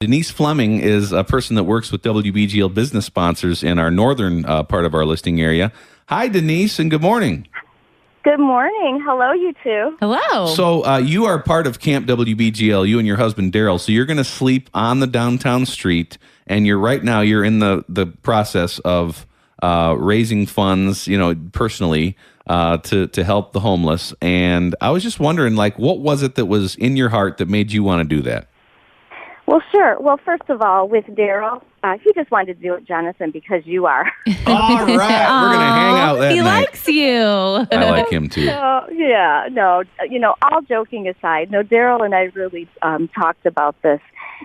Denise Fleming is a person that works with WBGL business sponsors in our northern part of our listing area. Hi, Denise, and good morning. Good morning. Hello, you two. Hello. So you are part of Camp WBGL, you and your husband, Daryl. So you're going to sleep on the downtown street, and you're in the process of raising funds, personally, to help the homeless. And I was just wondering, what was it that was in your heart that made you want to do that? Well, sure. Well, first of all, with Daryl, he just wanted to do it, Jonathan, because you are. All right. We're going to hang out that he night. likes you. I like him, too. All joking aside, Daryl and I really talked about this.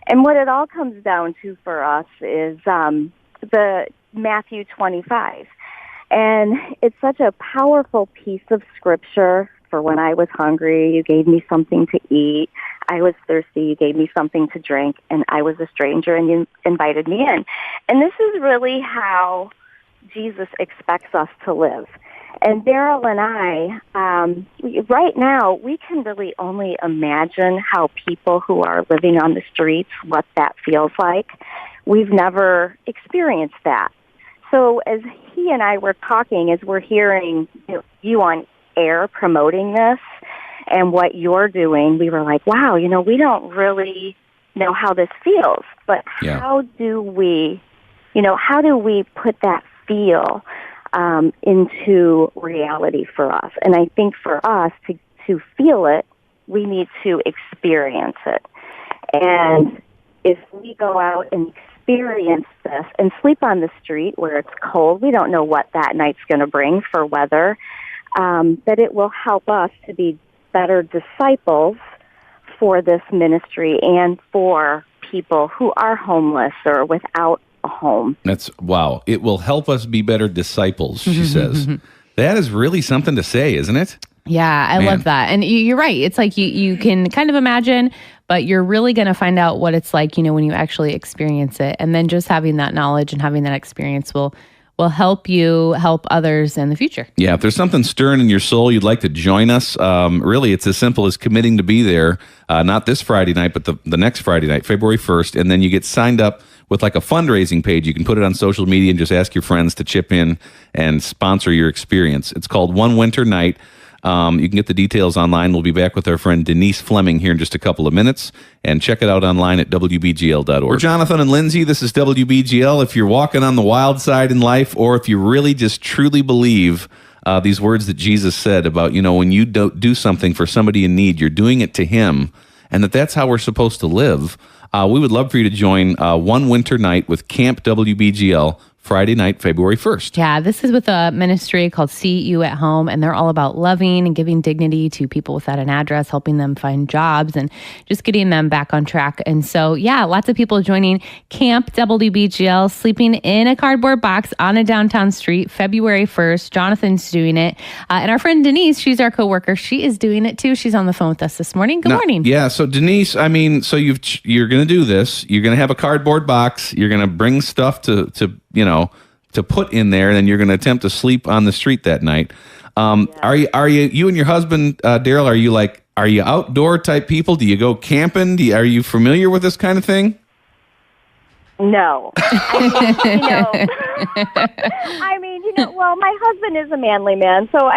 And what it all comes down to for us is the Matthew 25. And it's such a powerful piece of scripture for when I was hungry, you gave me something to eat. I was thirsty, you gave me something to drink, and I was a stranger, and you invited me in. And this is really how Jesus expects us to live. And Daryl and I, right now, we can really only imagine how people who are living on the streets, what that feels like. We've never experienced that. So as he and I were talking, as we're hearing you on air promoting this and what you're doing, we were like, wow, we don't really know how this feels, but how do we put that feel into reality for us? And I think for us to feel it, we need to experience it. And if we go out and experience this and sleep on the street where it's cold, we don't know what that night's going to bring for weather, that it will help us to be better disciples for this ministry and for people who are homeless or without a home. Wow. It will help us be better disciples, she says. That is really something to say, isn't it? Yeah, I love that. And you're right. It's like you can kind of imagine, but you're really going to find out what it's like, when you actually experience it. And then just having that knowledge and having that experience will help you help others in the future. Yeah, if there's something stirring in your soul, you'd like to join us, really, it's as simple as committing to be there, not this Friday night, but the next Friday night, February 1st, and then you get signed up with a fundraising page. You can put it on social media and just ask your friends to chip in and sponsor your experience. It's called One Winter Night. You can get the details online. We'll be back with our friend Denise Fleming here in just a couple of minutes, and check it out online at WBGL.org. We're Jonathan and Lindsay. This is WBGL. If you're walking on the wild side in life, or if you really just truly believe these words that Jesus said about, when you do something for somebody in need, you're doing it to him, and that's how we're supposed to live, we would love for you to join One Winter Night with Camp WBGL Friday night, February 1st. Yeah, this is with a ministry called See You at Home, and they're all about loving and giving dignity to people without an address, helping them find jobs, and just getting them back on track. And so, lots of people joining Camp WBGL, sleeping in a cardboard box on a downtown street, February 1st. Jonathan's doing it. And our friend Denise, she's our coworker. She is doing it too. She's on the phone with us this morning. Good morning. Yeah, so Denise, you're going to do this. You're going to have a cardboard box. You're going to bring stuff to put in there, and then you're going to attempt to sleep on the street that night. Are you and your husband, Daryl, are you outdoor type people? Do you go camping? Are you familiar with this kind of thing? No. Well, my husband is a manly man, so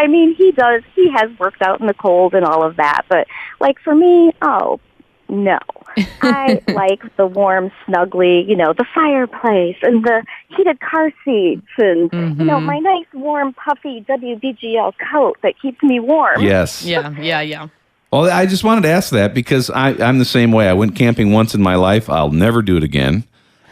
he has worked out in the cold and all of that, but for me, no. I like the warm, snuggly, the fireplace and the heated car seats and, my nice, warm, puffy WBGL coat that keeps me warm. Yes. Yeah. Well, I just wanted to ask that because I'm the same way. I went camping once in my life. I'll never do it again.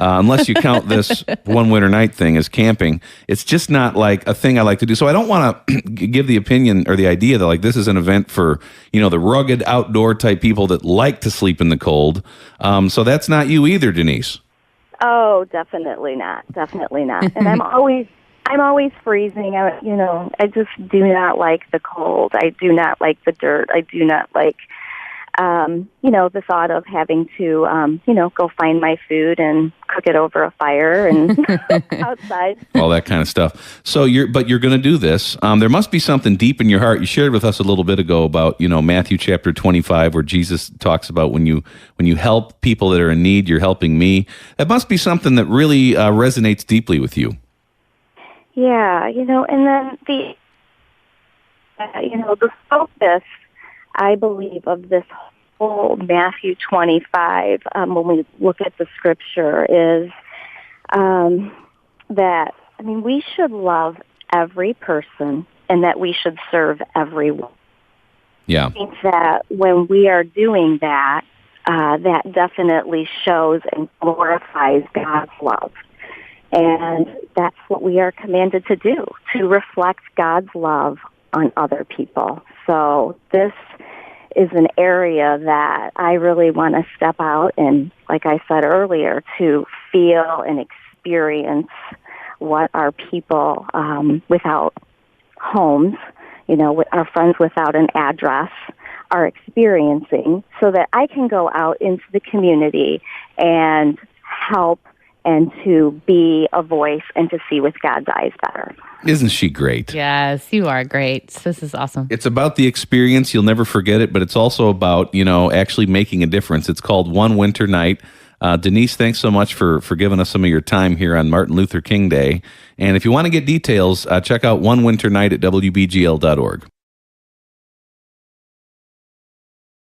Unless you count this One Winter Night thing as camping. It's just not a thing I like to do. So I don't want to give the opinion or the idea that this is an event for, the rugged outdoor type people that like to sleep in the cold. So that's not you either, Denise. Oh, definitely not. Definitely not. And I'm always freezing. I just do not like the cold. I do not like the dirt. I do not like the thought of having to, go find my food and cook it over a fire and outside. All that kind of stuff. So you're going to do this. There must be something deep in your heart. You shared with us a little bit ago about, Matthew chapter 25, where Jesus talks about when you help people that are in need, you're helping me. That must be something that really resonates deeply with you. Yeah, and then the focus, I believe, of this whole Matthew 25, when we look at the scripture, is that, we should love every person and that we should serve everyone. Yeah. I think that when we are doing that, that definitely shows and glorifies God's love. And that's what we are commanded to do, to reflect God's love on other people. So this is an area that I really want to step out and, like I said earlier, to feel and experience what our people without homes, our friends without an address are experiencing, so that I can go out into the community and help and to be a voice and to see with God's eyes better. Isn't she great? Yes, you are great. This is awesome. It's about the experience. You'll never forget it, but it's also about, actually making a difference. It's called One Winter Night. Denise, thanks so much for giving us some of your time here on Martin Luther King Day. And if you want to get details, check out One Winter Night at WBGL.org.